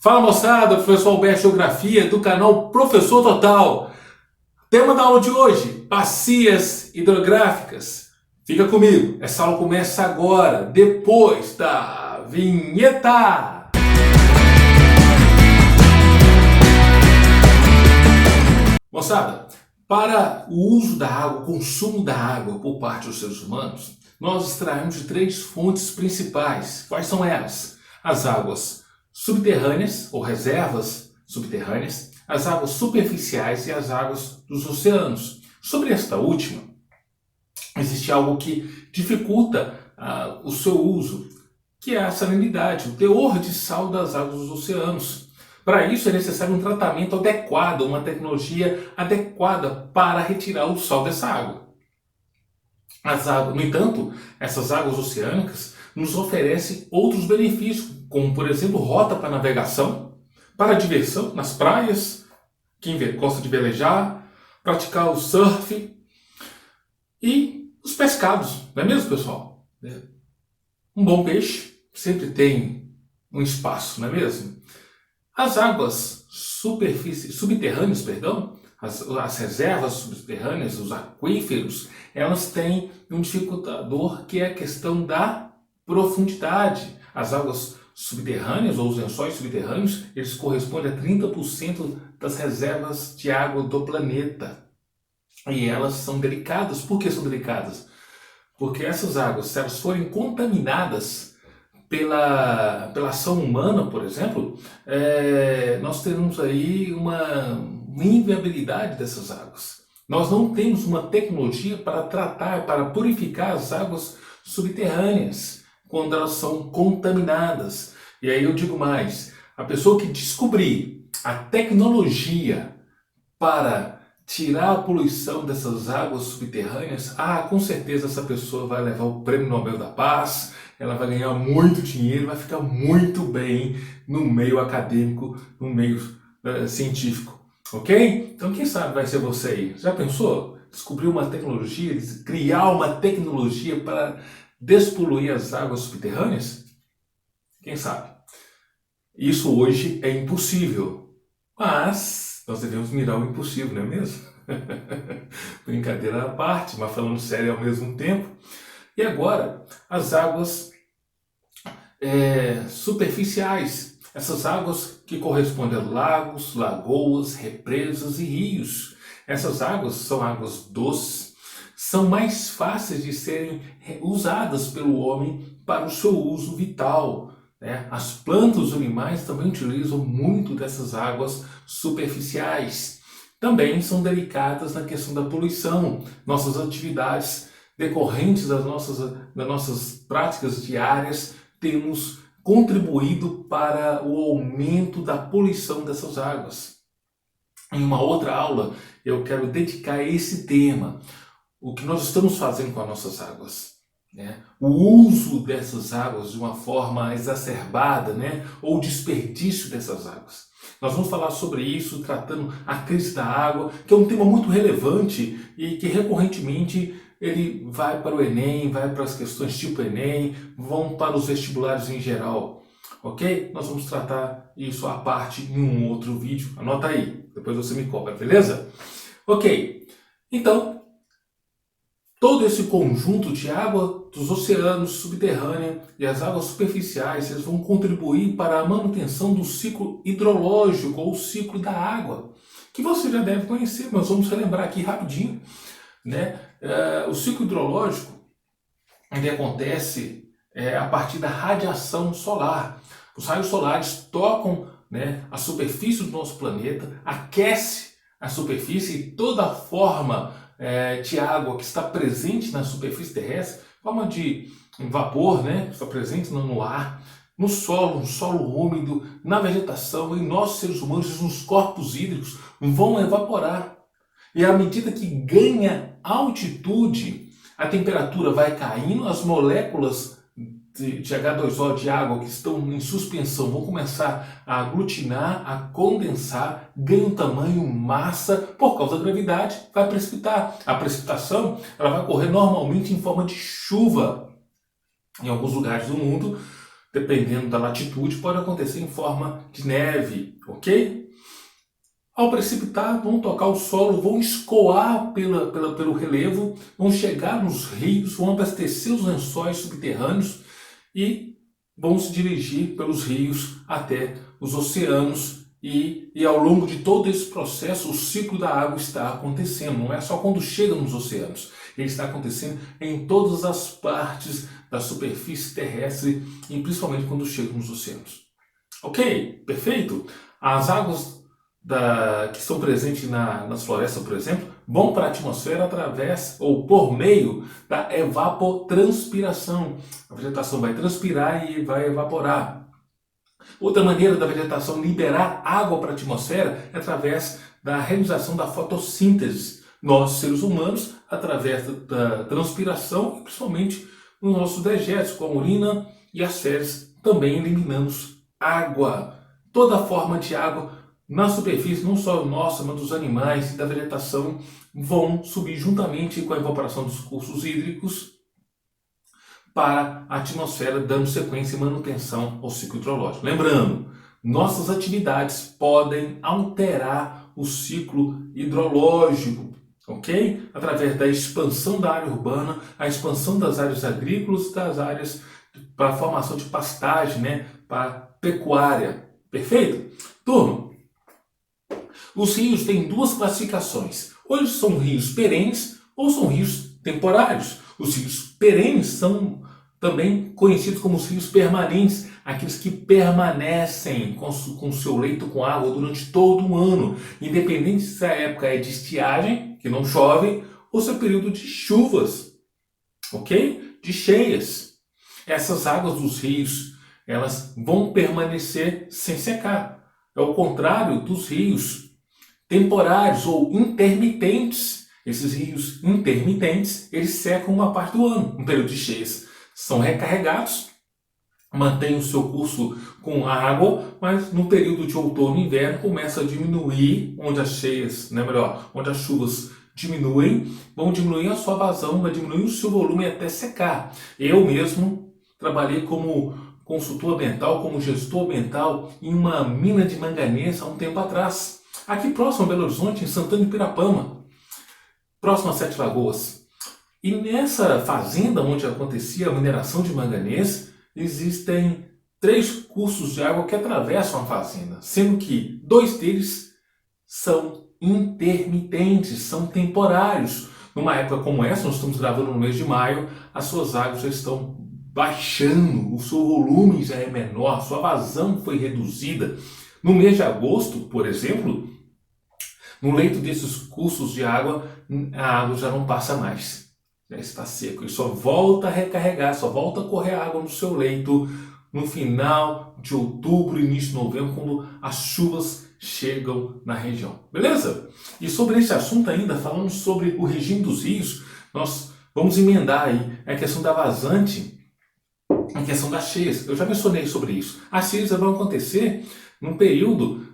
Fala moçada, professor Alberto Geografia do canal Professor Total. Tema da aula de hoje, bacias hidrográficas. Fica comigo, essa aula começa agora, depois da vinheta. Moçada, para o uso da água, o consumo da água por parte dos seres humanos, nós extraímos de três fontes principais. Quais são elas? As águas subterrâneas ou reservas subterrâneas, as águas superficiais e as águas dos oceanos. Sobre esta última, existe algo que dificulta o seu uso, que é a salinidade, o teor de sal das águas dos oceanos. Para isso é necessário um tratamento adequado, uma tecnologia adequada para retirar o sal dessa água. No entanto, essas águas oceânicas nos oferecem outros benefícios, como por exemplo rota para navegação, para diversão nas praias, quem gosta de velejar, praticar o surf e os pescados, não é mesmo, pessoal? Um bom peixe sempre tem um espaço, não é mesmo? As águas subterrâneas, as reservas subterrâneas, os aquíferos, elas têm um dificultador que é a questão da profundidade. As águas subterrâneas ou os lençóis subterrâneos, eles correspondem a 30% das reservas de água do planeta. E elas são delicadas. Por que são delicadas? Porque essas águas, se elas forem contaminadas pela ação humana, por exemplo, nós teremos aí uma inviabilidade dessas águas. Nós não temos uma tecnologia para tratar, para purificar as águas subterrâneas quando elas são contaminadas. E aí eu digo mais, a pessoa que descobrir a tecnologia para tirar a poluição dessas águas subterrâneas, com certeza essa pessoa vai levar o Prêmio Nobel da Paz, ela vai ganhar muito dinheiro, vai ficar muito bem no meio acadêmico, no meio científico, ok? Então quem sabe vai ser você aí. Já pensou? Descobrir uma tecnologia, criar uma tecnologia para despoluir as águas subterrâneas? Quem sabe? Isso hoje é impossível, mas nós devemos mirar o impossível, não é mesmo? Brincadeira à parte, mas falando sério ao mesmo tempo. E agora, as águas superficiais, essas águas que correspondem a lagos, lagoas, represas e rios. Essas águas são águas doces, são mais fáceis de serem usadas pelo homem para o seu uso vital. As plantas e os animais também utilizam muito dessas águas superficiais. Também são delicadas na questão da poluição. Nossas atividades decorrentes das nossas práticas diárias temos contribuído para o aumento da poluição dessas águas. Em uma outra aula eu quero dedicar a esse tema, o que nós estamos fazendo com as nossas águas. O uso dessas águas de uma forma exacerbada, ou o desperdício dessas águas. Nós vamos falar sobre isso tratando a crise da água, que é um tema muito relevante e que recorrentemente ele vai para o Enem, vai para as questões tipo Enem, vão para os vestibulares em geral, ok? Nós vamos tratar isso à parte em um outro vídeo, anota aí, depois você me cobra, beleza? Ok, então, todo esse conjunto de água dos oceanos subterrâneos e as águas superficiais, eles vão contribuir para a manutenção do ciclo hidrológico ou ciclo da água, que você já deve conhecer, mas vamos relembrar aqui rapidinho. O ciclo hidrológico ele acontece a partir da radiação solar. Os raios solares tocam a superfície do nosso planeta, aquece a superfície e toda a forma de água que está presente na superfície terrestre, forma de vapor, que está presente no ar, no solo úmido, na vegetação, em nós seres humanos, nos corpos hídricos, vão evaporar. E à medida que ganha altitude, a temperatura vai caindo, as moléculas de H2O de água que estão em suspensão vão começar a aglutinar, a condensar, ganham tamanho, massa, por causa da gravidade, vai precipitar. A precipitação ela vai ocorrer normalmente em forma de chuva. Em alguns lugares do mundo dependendo da latitude, pode acontecer em forma de neve, ok? Ao precipitar, vão tocar o solo, vão escoar pelo relevo, vão chegar nos rios, vão abastecer os lençóis subterrâneos e vão se dirigir pelos rios até os oceanos. E ao longo de todo esse processo, o ciclo da água está acontecendo. Não é só quando chega nos oceanos. Ele está acontecendo em todas as partes da superfície terrestre e principalmente quando chega nos oceanos. Ok? Perfeito? As águas que estão presentes nas florestas, por exemplo, vão para a atmosfera através ou por meio da evapotranspiração. A vegetação vai transpirar e vai evaporar. Outra maneira da vegetação liberar água para a atmosfera é através da realização da fotossíntese. Nós, seres humanos, através da transpiração, e principalmente nos nossos dejetos, com a urina e as fezes, também eliminamos água. Toda forma de água na superfície, não só nossa, mas dos animais e da vegetação, vão subir juntamente com a evaporação dos cursos hídricos para a atmosfera, dando sequência e manutenção ao ciclo hidrológico. Lembrando, nossas atividades podem alterar o ciclo hidrológico, ok? Através da expansão da área urbana, a expansão das áreas agrícolas, das áreas para a formação de pastagem, né? Para pecuária. Perfeito? Turma, os rios têm duas classificações. Ou eles são rios perenes ou são rios temporários. Os rios perenes são também conhecidos como os rios permanentes, aqueles que permanecem com seu leito com água durante todo o ano, independente se a época é de estiagem, que não chove, ou se é período de chuvas, ok? De cheias. Essas águas dos rios, elas vão permanecer sem secar. É o contrário dos rios temporários ou intermitentes. Esses rios intermitentes, eles secam uma parte do ano. No período de cheias são recarregados, mantêm o seu curso com a água, mas no período de outono e inverno começa a diminuir, onde as cheias, né, melhor, onde as chuvas diminuem, vão diminuir a sua vazão, vai diminuir o seu volume até secar. Eu mesmo trabalhei como consultor ambiental, como gestor ambiental em uma mina de manganês há um tempo atrás, aqui próximo a Belo Horizonte, em Santana de Pirapama, próximo a Sete Lagoas. E nessa fazenda onde acontecia a mineração de manganês, existem 3 cursos de água que atravessam a fazenda, sendo que 2 deles são intermitentes, são temporários. Numa época como essa, nós estamos gravando no mês de maio, as suas águas já estão baixando, o seu volume já é menor, sua vazão foi reduzida. No mês de agosto, por exemplo, no leito desses cursos de água, a água já não passa mais. Já está seco e só volta a recarregar, só volta a correr água no seu leito no final de outubro, início de novembro, quando as chuvas chegam na região. Beleza? E sobre esse assunto ainda, falando sobre o regime dos rios, nós vamos emendar aí a questão da vazante, a questão das cheias. Eu já mencionei sobre isso. As cheias vão acontecer num período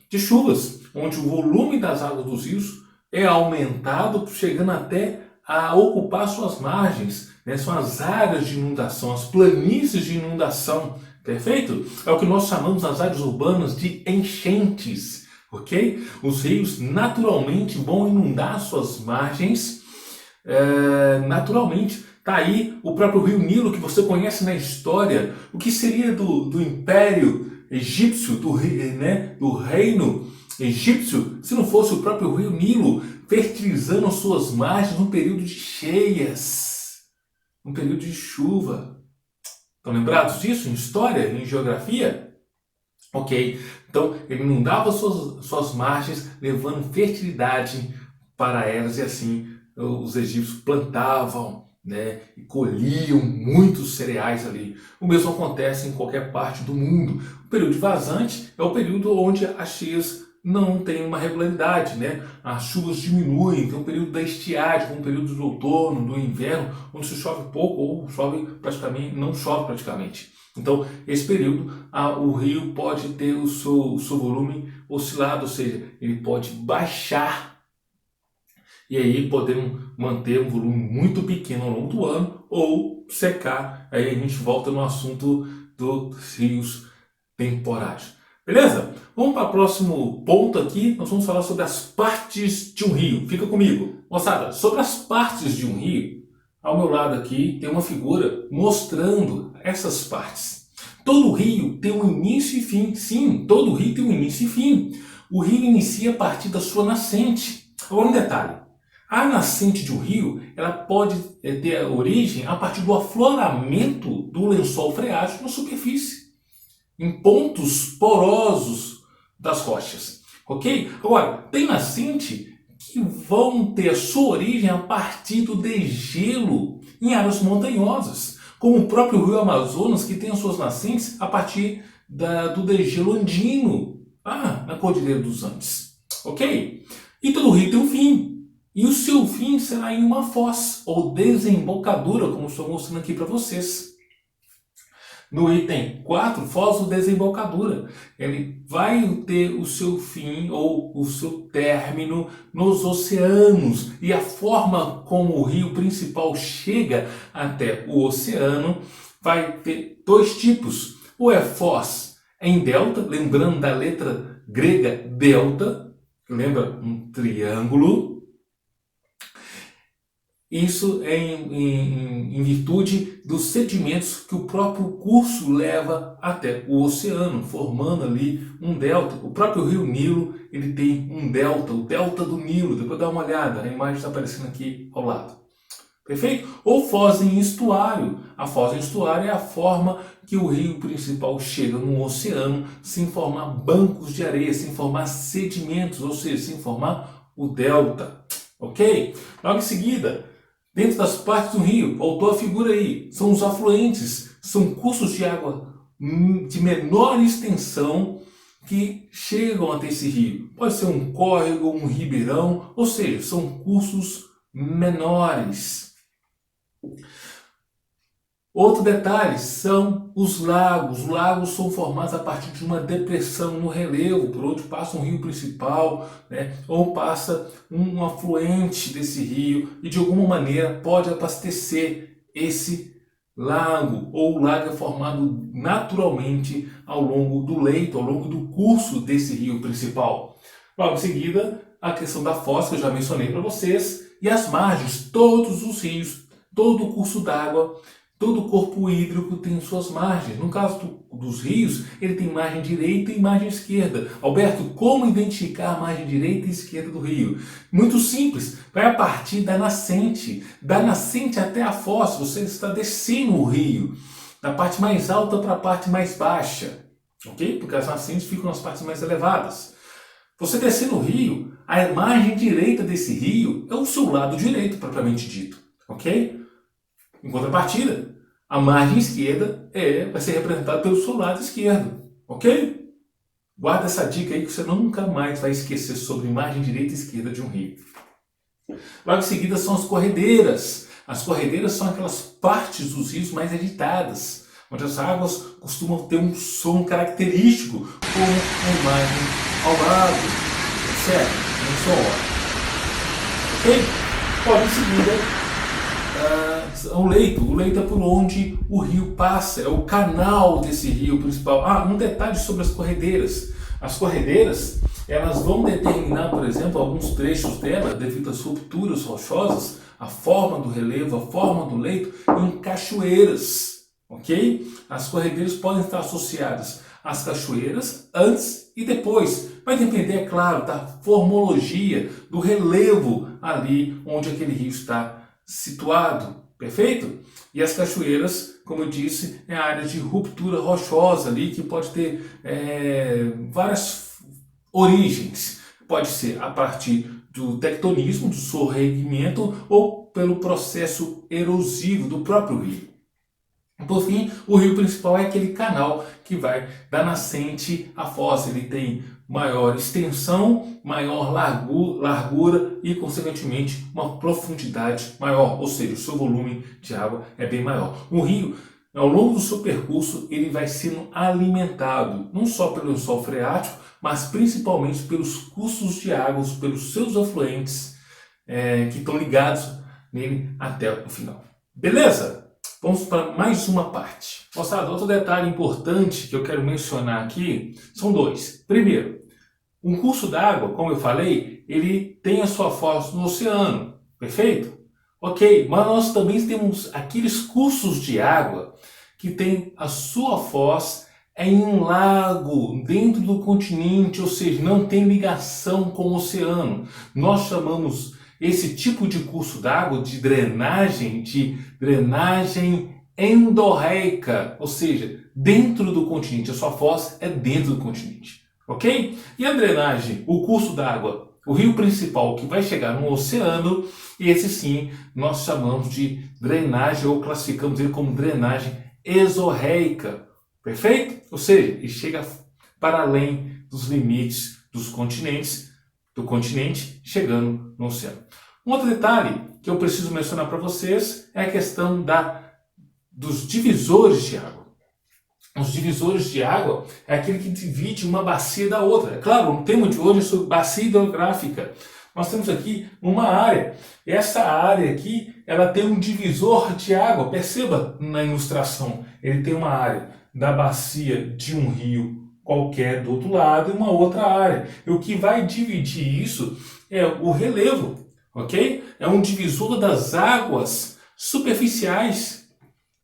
de chuvas, onde o volume das águas dos rios é aumentado, chegando até a ocupar suas margens, né? São as áreas de inundação, as planícies de inundação, perfeito? É o que nós chamamos nas áreas urbanas de enchentes, ok? Os rios naturalmente vão inundar suas margens, naturalmente. Está aí o próprio rio Nilo, que você conhece na história, o que seria do Império Egípcio, do reino egípcio, se não fosse o próprio rio Nilo fertilizando as suas margens no período de cheias, no período de chuva. Estão lembrados disso em história, em geografia? Ok, então ele inundava suas margens, levando fertilidade para elas, e assim os egípcios plantavam, né, e colhiam muitos cereais ali. O mesmo acontece em qualquer parte do mundo. O período de vazante é o período onde as cheias não tem uma regularidade, né? As chuvas diminuem, tem um período da estiagem, um período do outono, do inverno, onde se chove pouco ou chove praticamente, não chove praticamente. Então, esse período, o rio pode ter o seu volume oscilado, ou seja, ele pode baixar e aí podemos manter um volume muito pequeno ao longo do ano ou secar, aí a gente volta no assunto dos rios temporários. Beleza? Vamos para o próximo ponto aqui. Nós vamos falar sobre as partes de um rio. Fica comigo. Moçada, sobre as partes de um rio, ao meu lado aqui tem uma figura mostrando essas partes. Todo rio tem um início e fim. Sim, todo rio tem um início e fim. O rio inicia a partir da sua nascente. Agora um detalhe. A nascente de um rio, ela pode ter origem a partir do afloramento do lençol freático na superfície, em pontos porosos das rochas, ok? Agora, tem nascente que vão ter a sua origem a partir do degelo em áreas montanhosas, como o próprio rio Amazonas, que tem as suas nascentes a partir do degelo andino, na Cordilheira dos Andes, ok? E todo rio tem um fim. E o seu fim será em uma foz, ou desembocadura, como estou mostrando aqui para vocês. No item 4, foz ou desembocadura. Ele vai ter o seu fim, ou o seu término, nos oceanos. E a forma como o rio principal chega até o oceano vai ter dois tipos. Ou é foz em delta, lembrando da letra grega delta, que lembra um triângulo. Isso é em virtude dos sedimentos que o próprio curso leva até o oceano, formando ali um delta. O próprio rio Nilo, ele tem um delta, o delta do Nilo. Depois dá uma olhada, a imagem está aparecendo aqui ao lado. Perfeito? Ou foz em estuário. A foz em estuário é a forma que o rio principal chega no oceano sem formar bancos de areia, sem formar sedimentos, ou seja, sem formar o delta. Ok? Logo em seguida, dentro das partes do rio, voltou a figura aí, são os afluentes, são cursos de água de menor extensão que chegam até esse rio. Pode ser um córrego, um ribeirão, ou seja, são cursos menores. Outro detalhe são os lagos. Os lagos são formados a partir de uma depressão no relevo, por onde passa um rio principal, né, ou passa um afluente desse rio e de alguma maneira pode abastecer esse lago, ou o lago é formado naturalmente ao longo do leito, ao longo do curso desse rio principal. Logo em seguida, a questão da foz, que eu já mencionei para vocês, e as margens, todos os rios, todo o curso d'água, todo o corpo hídrico tem suas margens. No caso dos rios, ele tem margem direita e margem esquerda. Alberto, como identificar a margem direita e esquerda do rio? Muito simples, vai a partir da nascente até a foz. Você está descendo o rio, da parte mais alta para a parte mais baixa, ok? Porque as nascentes ficam nas partes mais elevadas. Você descendo o rio, a margem direita desse rio é o seu lado direito, propriamente dito, ok? Em contrapartida, a margem esquerda vai ser representada pelo seu lado esquerdo, ok? Guarda essa dica aí que você nunca mais vai esquecer sobre margem direita e esquerda de um rio. Logo em seguida são as corredeiras. As corredeiras são aquelas partes dos rios mais agitadas, onde as águas costumam ter um som característico, como a imagem ao lado, certo? Um som, ok? Logo em seguida, o leito é por onde o rio passa, é o canal desse rio principal. Um detalhe sobre as corredeiras. As corredeiras, elas vão determinar, por exemplo, alguns trechos dela, devido às rupturas rochosas, a forma do relevo, a forma do leito, em cachoeiras, ok? As corredeiras podem estar associadas às cachoeiras antes e depois. Vai depender, é claro, da formologia, do relevo ali onde aquele rio está situado, perfeito? E as cachoeiras, como eu disse, é a área de ruptura rochosa ali que pode ter várias origens. Pode ser a partir do tectonismo, do sorregimento ou pelo processo erosivo do próprio rio. Por fim, o rio principal é aquele canal que vai da nascente à foz. Ele tem maior extensão, maior largura e, consequentemente, uma profundidade maior, ou seja, o seu volume de água é bem maior. O rio, ao longo do seu percurso, ele vai sendo alimentado, não só pelo lençol freático, mas principalmente pelos cursos de água, pelos seus afluentes que estão ligados nele até o final. Beleza? Vamos para mais uma parte. Moçada, outro detalhe importante que eu quero mencionar aqui são dois. Primeiro, um curso d'água, como eu falei, ele tem a sua foz no oceano, perfeito? Ok, mas nós também temos aqueles cursos de água que tem a sua foz em um lago dentro do continente, ou seja, não tem ligação com o oceano. Nós chamamos esse tipo de curso d'água de drenagem endorreica, ou seja, dentro do continente. A sua foz é dentro do continente, ok? E a drenagem, o curso d'água, o rio principal que vai chegar no oceano, esse sim nós chamamos de drenagem ou classificamos ele como drenagem exorreica, perfeito? Ou seja, ele chega para além dos limites dos continentes, do continente, chegando no oceano. Um outro detalhe que eu preciso mencionar para vocês é a questão dos divisores de água. Os divisores de água é aquele que divide uma bacia da outra. É claro, o tema de hoje é sobre bacia hidrográfica. Nós temos aqui uma área. Essa área aqui, ela tem um divisor de água. Perceba na ilustração, ele tem uma área da bacia de um rio qualquer do outro lado e uma outra área. E o que vai dividir isso é o relevo, ok? É um divisor das águas superficiais,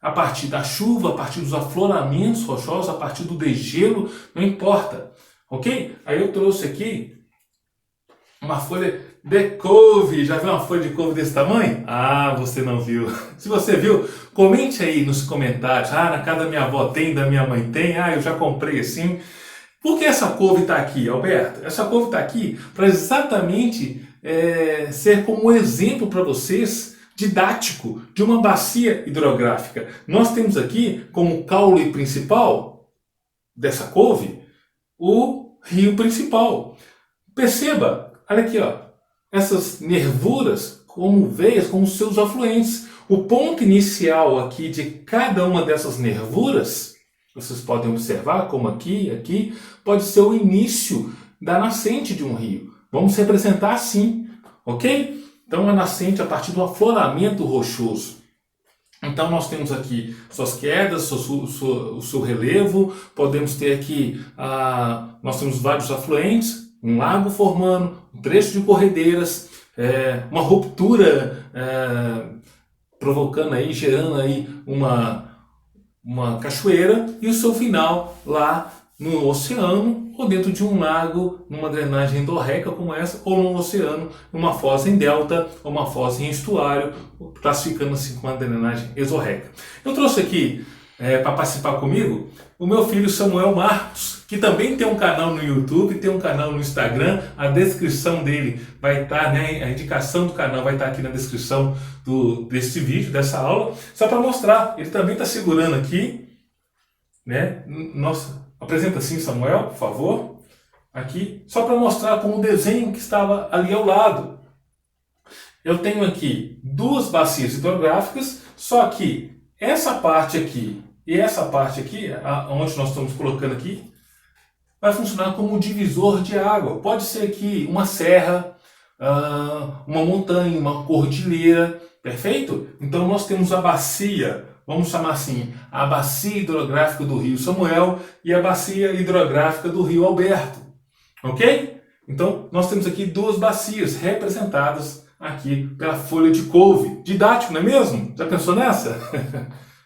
a partir da chuva, a partir dos afloramentos rochosos, a partir do degelo, não importa, ok? Aí eu trouxe aqui uma folha de couve. Já viu uma folha de couve desse tamanho? Ah, você não viu. Se você viu, comente aí nos comentários. Ah, na casa da minha avó tem, da minha mãe tem. Ah, eu já comprei assim. Por que essa couve está aqui, Alberto? Essa couve está aqui para exatamente ser como um exemplo para vocês, didático, de uma bacia hidrográfica. Nós temos aqui como caule principal dessa couve o rio principal. Perceba, olha aqui, ó, essas nervuras como veias, como seus afluentes. O ponto inicial aqui de cada uma dessas nervuras, vocês podem observar como aqui, pode ser o início da nascente de um rio. Vamos representar assim, ok? Então a nascente a partir do afloramento rochoso. Então nós temos aqui suas quedas, o seu relevo, podemos ter aqui, nós temos vários afluentes, um lago formando, um trecho de corredeiras, uma ruptura provocando aí, gerando aí uma cachoeira e o seu final lá no oceano ou dentro de um lago, numa drenagem endorreica como essa, ou no oceano, numa foz em delta ou uma foz em estuário, classificando assim como uma drenagem exorreica. Eu trouxe aqui para participar comigo o meu filho Samuel Marcos, que também tem um canal no YouTube, tem um canal no Instagram. A descrição dele vai estar, a indicação do canal vai estar aqui na descrição desse vídeo, dessa aula, só para mostrar. Ele também está segurando aqui, né? Nossa, apresenta assim, Samuel, por favor. Aqui, só para mostrar como o desenho que estava ali ao lado. Eu tenho aqui duas bacias hidrográficas, só que essa parte aqui e essa parte aqui, onde nós estamos colocando aqui, vai funcionar como um divisor de água. Pode ser aqui uma serra, uma montanha, uma cordilheira, perfeito? Então nós temos a bacia, vamos chamar assim, a bacia hidrográfica do rio Samuel e a bacia hidrográfica do rio Alberto, ok? Então nós temos aqui duas bacias representadas aqui pela folha de couve. Didático, não é mesmo? Já pensou nessa?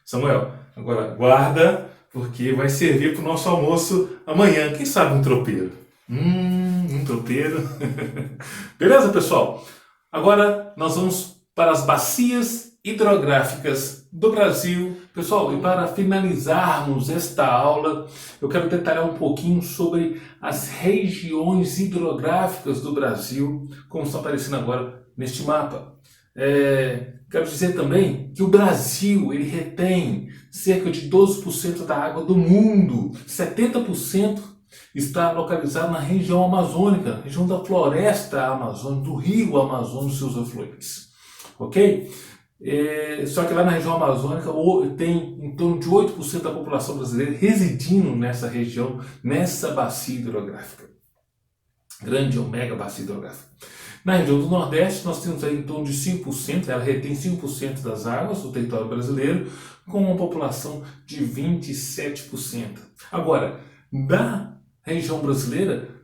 Samuel, agora guarda, porque vai servir para o nosso almoço amanhã. Quem sabe um tropeiro? Um tropeiro. Beleza, pessoal? Agora nós vamos para as bacias hidrográficas do Brasil. Pessoal, e para finalizarmos esta aula, eu quero detalhar um pouquinho sobre as regiões hidrográficas do Brasil, como estão aparecendo agora neste mapa. Quero dizer também que o Brasil ele retém cerca de 12% da água do mundo. 70% está localizado na região amazônica, região da floresta amazônica, do rio Amazonas e seus afluentes. Ok? Só que lá na região amazônica tem em torno de 8% da população brasileira residindo nessa região, nessa bacia hidrográfica. Grande ou mega bacia hidrográfica. Na região do Nordeste, nós temos aí em torno de 5%, ela retém 5% das águas do território brasileiro, com uma população de 27%. Agora, da região brasileira,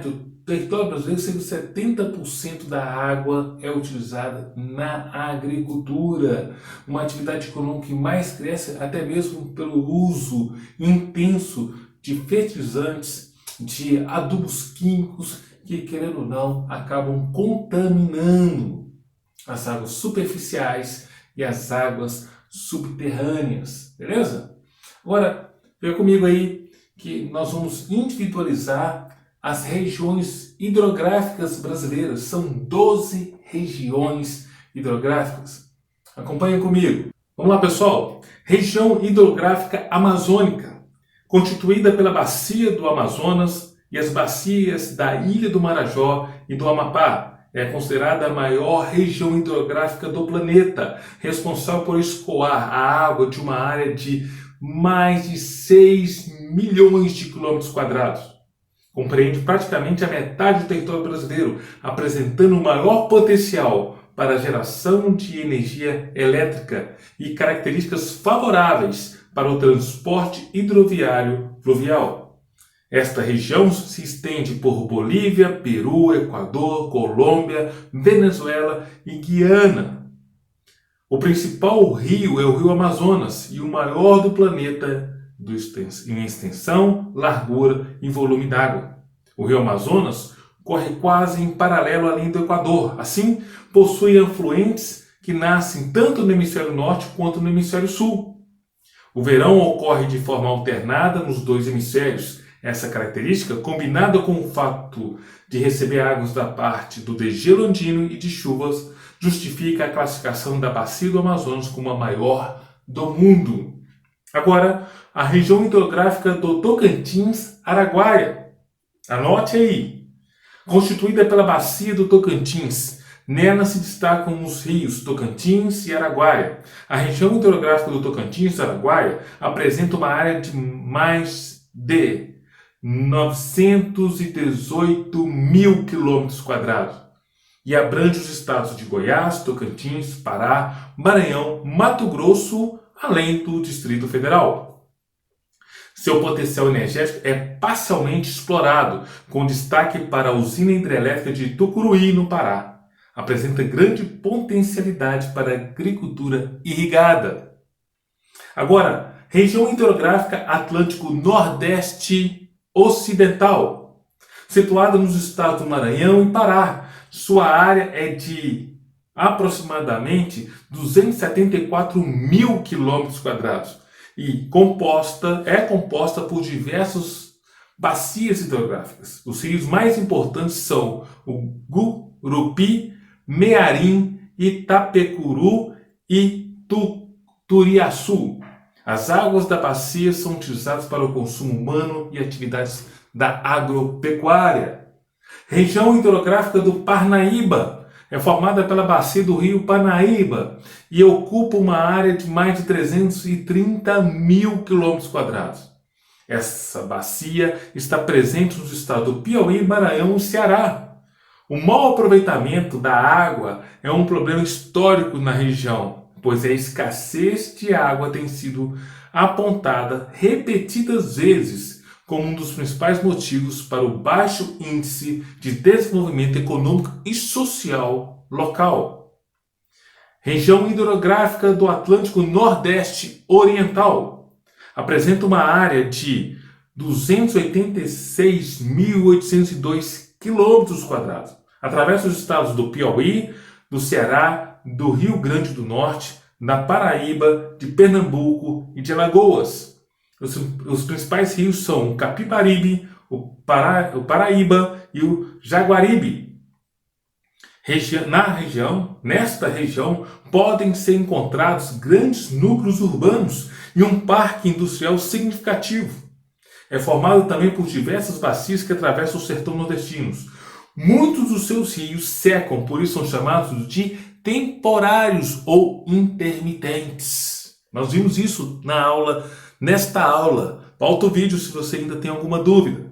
do território brasileiro, cerca de 70% da água é utilizada na agricultura, uma atividade econômica que mais cresce até mesmo pelo uso intenso de fertilizantes, de adubos químicos que, querendo ou não, acabam contaminando as águas superficiais e as águas subterrâneas, beleza? Agora, veja comigo aí que nós vamos individualizar as regiões hidrográficas brasileiras. São 12 regiões hidrográficas. Acompanhem comigo. Vamos lá, pessoal. Região hidrográfica amazônica, constituída pela bacia do Amazonas e as bacias da Ilha do Marajó e do Amapá. É considerada a maior região hidrográfica do planeta, responsável por escoar a água de uma área de mais de 6 milhões de quilômetros quadrados. Compreende praticamente a metade do território brasileiro, apresentando o maior potencial para a geração de energia elétrica e características favoráveis para o transporte hidroviário fluvial. Esta região se estende por Bolívia, Peru, Equador, Colômbia, Venezuela e Guiana. O principal rio é o rio Amazonas e o maior do planeta em extensão, largura e volume d'água. O rio Amazonas corre quase em paralelo à linha do Equador. Assim, possui afluentes que nascem tanto no hemisfério norte quanto no hemisfério sul. O verão ocorre de forma alternada nos dois hemisférios. Essa característica, combinada com o fato de receber águas da parte do degelo andino e de chuvas, justifica a classificação da bacia do Amazonas como a maior do mundo. Agora, a região hidrográfica do Tocantins-Araguaia. Anote aí. Constituída pela bacia do Tocantins. Nela se destacam os rios Tocantins e Araguaia. A região hidrográfica do Tocantins-Araguaia apresenta uma área de mais de 918 mil quilômetros quadrados e abrange os estados de Goiás, Tocantins, Pará, Maranhão, Mato Grosso, além do Distrito Federal. Seu potencial energético é parcialmente explorado, com destaque para a usina hidrelétrica de Tucuruí, no Pará. Apresenta grande potencialidade para a agricultura irrigada. Agora, região hidrográfica Atlântico Nordeste Ocidental, situada nos estados do Maranhão e Pará. Sua área é de aproximadamente 274 mil quilômetros quadrados e é composta por diversas bacias hidrográficas. Os rios mais importantes são o Gurupi, Mearim, Itapecuru e Turiaçu. As águas da bacia são utilizadas para o consumo humano e atividades da agropecuária. Região hidrográfica do Parnaíba é formada pela bacia do rio Parnaíba e ocupa uma área de mais de 330 mil quilômetros quadrados. Essa bacia está presente nos estados do Piauí, Maranhão e Ceará. O mau aproveitamento da água é um problema histórico na região, pois a escassez de água tem sido apontada repetidas vezes como um dos principais motivos para o baixo índice de desenvolvimento econômico e social local. Região hidrográfica do Atlântico Nordeste Oriental apresenta uma área de 286.802 quilômetros quadrados. Atravessa os estados do Piauí, do Ceará, do Rio Grande do Norte, da Paraíba, de Pernambuco e de Alagoas. Os principais rios são o Capibaribe, o Paraíba e o Jaguaribe. Nesta região, podem ser encontrados grandes núcleos urbanos e um parque industrial significativo. É formado também por diversas bacias que atravessam o sertão nordestino. Muitos dos seus rios secam, por isso são chamados de temporários ou intermitentes. Nós vimos isso nesta aula. Volta o vídeo se você ainda tem alguma dúvida.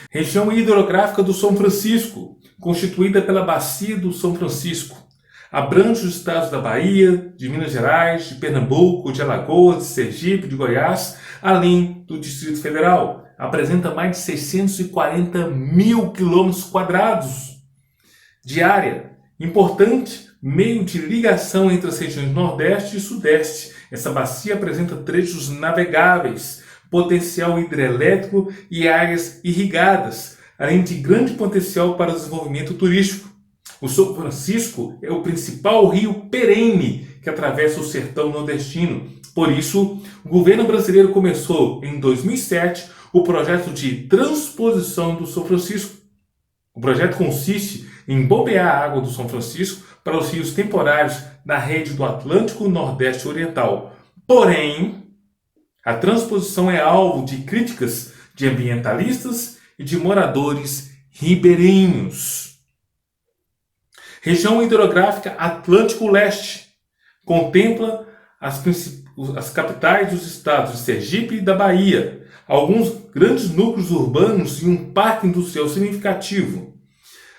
Região hidrográfica do São Francisco, constituída pela Bacia do São Francisco. Abrange os estados da Bahia, de Minas Gerais, de Pernambuco, de Alagoas, de Sergipe, de Goiás, além do Distrito Federal. Apresenta mais de 640 mil quilômetros quadrados de área. Importante meio de ligação entre as regiões Nordeste e Sudeste. Essa bacia apresenta trechos navegáveis, potencial hidrelétrico e áreas irrigadas, além de grande potencial para o desenvolvimento turístico. O São Francisco é o principal rio perene que atravessa o sertão nordestino. Por isso, o governo brasileiro começou, em 2007, o projeto de transposição do São Francisco. O projeto consiste em bombear a água do São Francisco para os rios temporários da rede do Atlântico Nordeste Oriental. Porém, a transposição é alvo de críticas de ambientalistas e de moradores ribeirinhos. Região hidrográfica Atlântico Leste contempla as capitais dos estados de Sergipe e da Bahia, alguns grandes núcleos urbanos e um parque industrial significativo.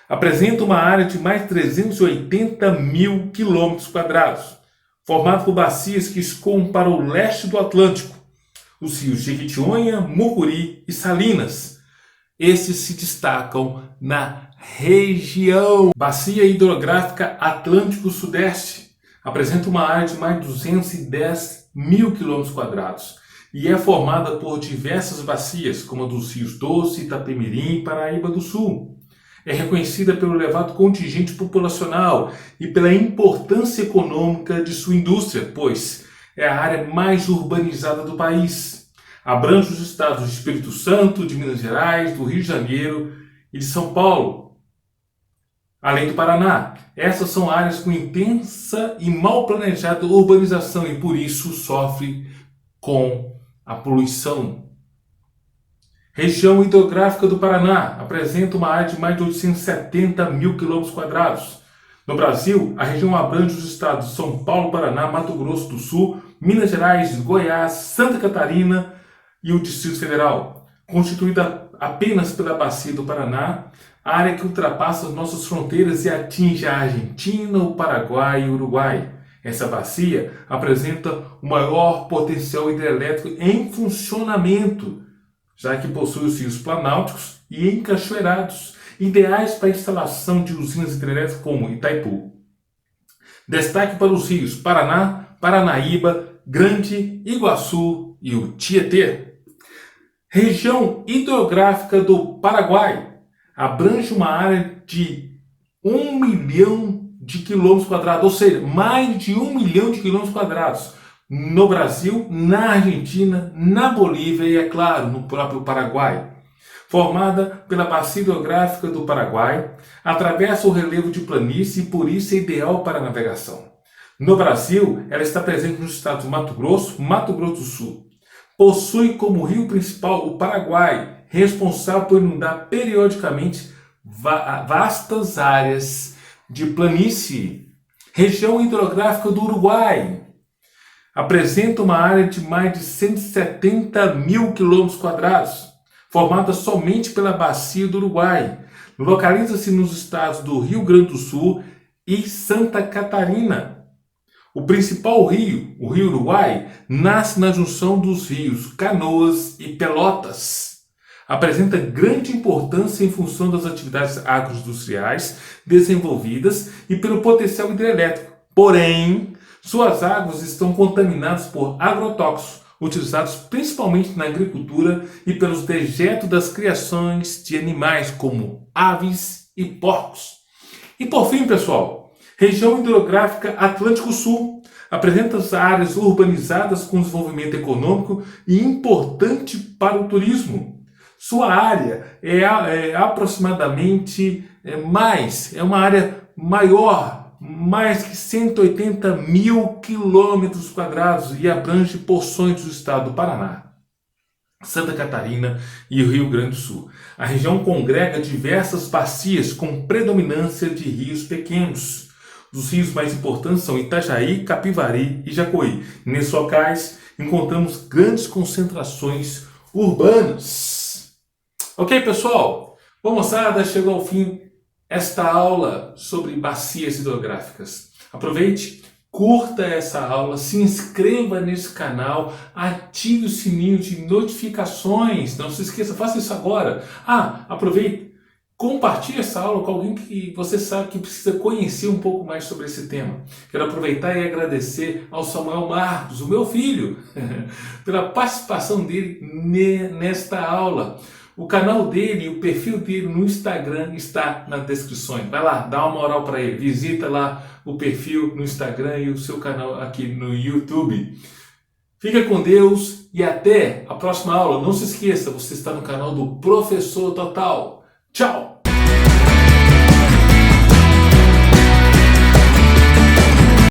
Apresenta uma área de mais de 380 mil quilômetros quadrados, formado por bacias que escoam para o leste do Atlântico, os rios Jequitinhonha, Mucuri e Salinas. Esses se destacam na região. Bacia hidrográfica Atlântico Sudeste apresenta uma área de mais de 210 mil quilômetros quadrados e é formada por diversas bacias, como a dos rios Doce, Itapemirim e Paraíba do Sul. É reconhecida pelo elevado contingente populacional e pela importância econômica de sua indústria, pois é a área mais urbanizada do país. Abrange os estados de Espírito Santo, de Minas Gerais, do Rio de Janeiro e de São Paulo, além do Paraná. Essas são áreas com intensa e mal planejada urbanização e por isso sofre com a poluição. Região hidrográfica do Paraná apresenta uma área de mais de 870 mil quilômetros quadrados. No Brasil, a região abrange os estados de São Paulo, Paraná, Mato Grosso do Sul, Minas Gerais, Goiás, Santa Catarina e o Distrito Federal. Constituída apenas pela Bacia do Paraná, a área que ultrapassa as nossas fronteiras e atinge a Argentina, o Paraguai e o Uruguai. Essa bacia apresenta o maior potencial hidrelétrico em funcionamento, já que possui os rios planálticos e encachoeirados, ideais para a instalação de usinas hidrelétricas como Itaipu. Destaque para os rios Paraná, Paranaíba, Grande, Iguaçu e o Tietê. Região hidrográfica do Paraguai abrange uma área de 1 milhão de quilômetros quadrados, ou seja, mais de 1 milhão de quilômetros quadrados, no Brasil, na Argentina, na Bolívia e, é claro, no próprio Paraguai. Formada pela Bacia Hidrográfica do Paraguai, atravessa o relevo de planície e por isso é ideal para a navegação. No Brasil, ela está presente nos estados Mato Grosso do Sul. Possui como rio principal o Paraguai, responsável por inundar periodicamente vastas áreas de planície. Região hidrográfica do Uruguai apresenta uma área de mais de 170 mil quilômetros quadrados, formada somente pela Bacia do Uruguai. Localiza-se nos estados do Rio Grande do Sul e Santa Catarina. O principal rio, o Rio Uruguai, nasce na junção dos rios Canoas e Pelotas. Apresenta grande importância em função das atividades agroindustriais desenvolvidas e pelo potencial hidrelétrico. Porém, suas águas estão contaminadas por agrotóxicos, utilizados principalmente na agricultura e pelos dejetos das criações de animais como aves e porcos. E por fim, pessoal, região hidrográfica Atlântico Sul apresenta as áreas urbanizadas com desenvolvimento econômico e importante para o turismo. Sua área é aproximadamente uma área maior, mais que 180 mil quilômetros quadrados e abrange porções do estado do Paraná, Santa Catarina e o Rio Grande do Sul. A região congrega diversas bacias com predominância de rios pequenos. Os rios mais importantes são Itajaí, Capivari e Jacuí. Nesses locais encontramos grandes concentrações urbanas. Ok, pessoal? Bom, moçada, chegou ao fim esta aula sobre bacias hidrográficas. Aproveite, curta essa aula, se inscreva nesse canal, ative o sininho de notificações, não se esqueça, faça isso agora. Aproveite, compartilhe essa aula com alguém que você sabe que precisa conhecer um pouco mais sobre esse tema. Quero aproveitar e agradecer ao Samuel Marcos, o meu filho, pela participação dele nesta aula. O canal dele, o perfil dele no Instagram está na descrição. Vai lá, dá uma moral para ele. Visita lá o perfil no Instagram e o seu canal aqui no YouTube. Fica com Deus e até a próxima aula. Não se esqueça, você está no canal do Professor Total. Tchau!